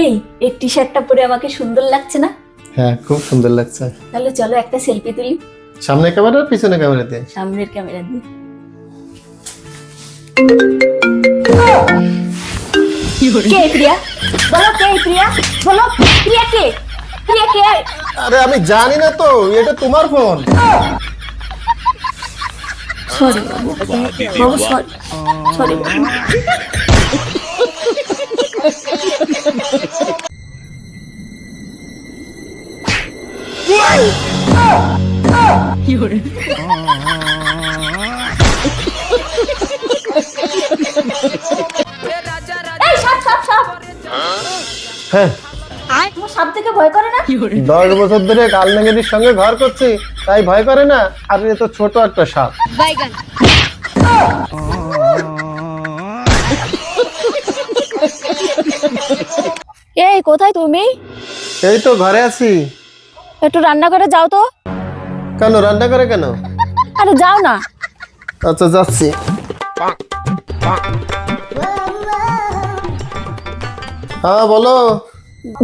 এই এই টি শার্টটা পরে আমাকে সুন্দর লাগছে না? হ্যাঁ, খুব সুন্দর লাগছে। তাহলে চলো একটা সেলফি তুলি। সামনে ক্যামেরা পিছনে ক্যামেরাতে? সামনের ক্যামেরা দিয়ে। কে প্রিয়া? বলো কে প্রিয়া? বলো প্রিয়া কে? প্রিয়া কে? আরে আমি জানি না তো, এটা তোমার ফোন। সরি বাবু, বাবু সরি, সরি বাবু। এই সাপ সাপ সাপ! হ্যাঁ, তোমার সাপ থেকে ভয় করে না? 10 বছর ধরে কালনাগিনীর সঙ্গে ঘর করছি, তাই ভয় করে না। আর এ তো ছোট একটা সাপ। এই কোথায় তুমি? এই তো ঘরে আছি। একটু রান্না করে যাও তো। কেন রান্না করে কেন? আরে যাও না। আচ্ছা যাচ্ছি। হ্যাঁ বলো।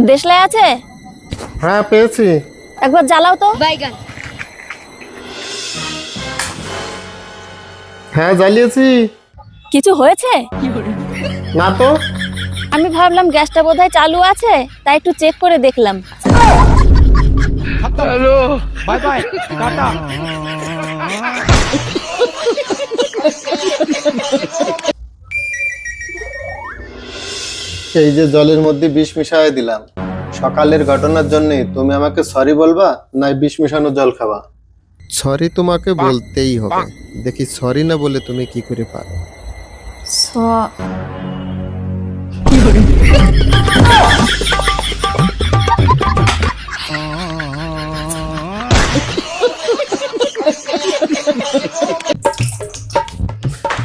দেশলাই আছে? হ্যাঁ পেয়েছি। একবার জ্বালাও তো। হ্যাঁ জ্বালিয়েছি। কিছু হয়েছে? না তো। আমি ভাবলাম গ্যাসটা বোধহয় চালু আছে, তাই একটু চেক করে দেখলাম। Hello bye bye tata. এই যে জলের মধ্যে বিষ মিশিয়ে দিলাম, সকালের ঘটনার জন্য তুমি আমাকে সরি বলবা না বিষ মিশানো জল খাবা? সরি তোমাকে বলতেই হবে। দেখি সরি না বলে তুমি কি করে পারো।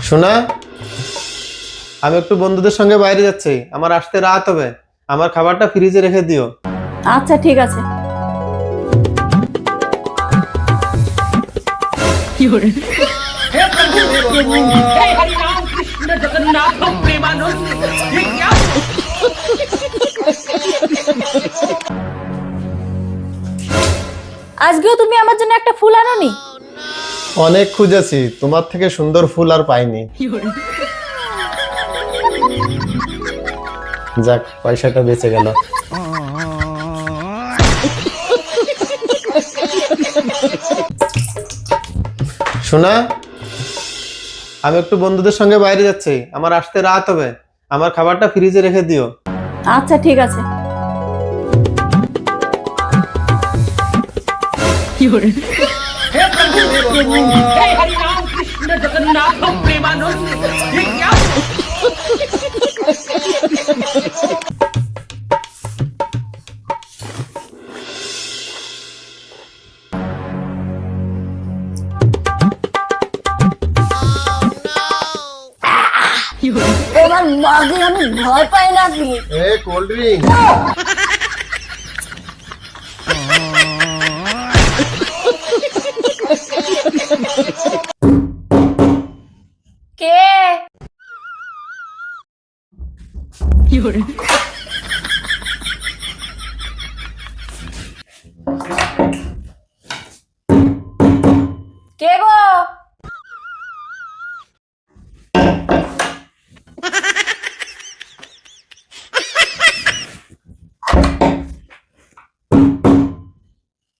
শোনা, আমি একটু বন্ধুদের সঙ্গে বাইরে যাচ্ছি, আমার আসতে রাত হবে। আমার খাবারটা ফ্রিজে রেখে দিও। আচ্ছা ঠিক আছে। আজকেও তুমি আমার জন্য একটা ফুল আনোনি? অনেক খুঁজেছি, তোমার থেকে সুন্দর ফুল আর পাইনি। যাক, পয়সাটা বেঁচে গেল। শোনা, আমি একটু বন্ধুদের সঙ্গে বাইরে যাচ্ছি, আমার আসতে রাত হবে। আমার খাবারটা ফ্রিজে রেখে দিও। আচ্ছা ঠিক আছে। এবার মাকে আমি ভয় পাই নাকি? Cold drink. কে? কে গো?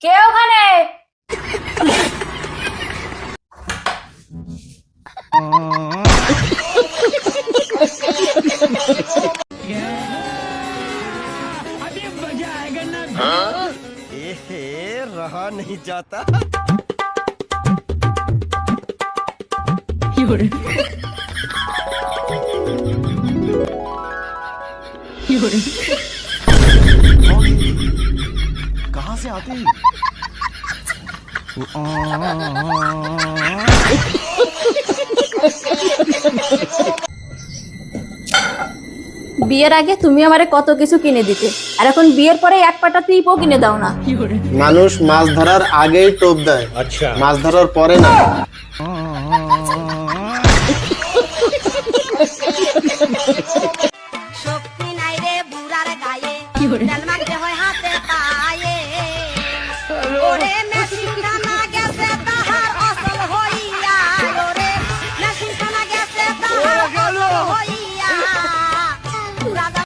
কে ওখানে? रहा नहीं जाता। कहाँ से आते हैं? বিয়ের আগে তুমি আমারে কত কিছু কিনে দিতে, আর এখন বিয়ের পরে এক পাটা টিপও কিনে দাও না। মানুষ মাছ ধরার আগেই টোপ দেয়, আচ্ছা মাছ ধরার পরে না। শক্তি নাই রে বুড়ার গায়ে। তেল মাখতে হয় হাতে পায়ে ওরে মেশিন টানা গেছে তাহার অসল হইয়া ওরে মেশিন টানা গেছে তাহার অসল হইয়া রাজা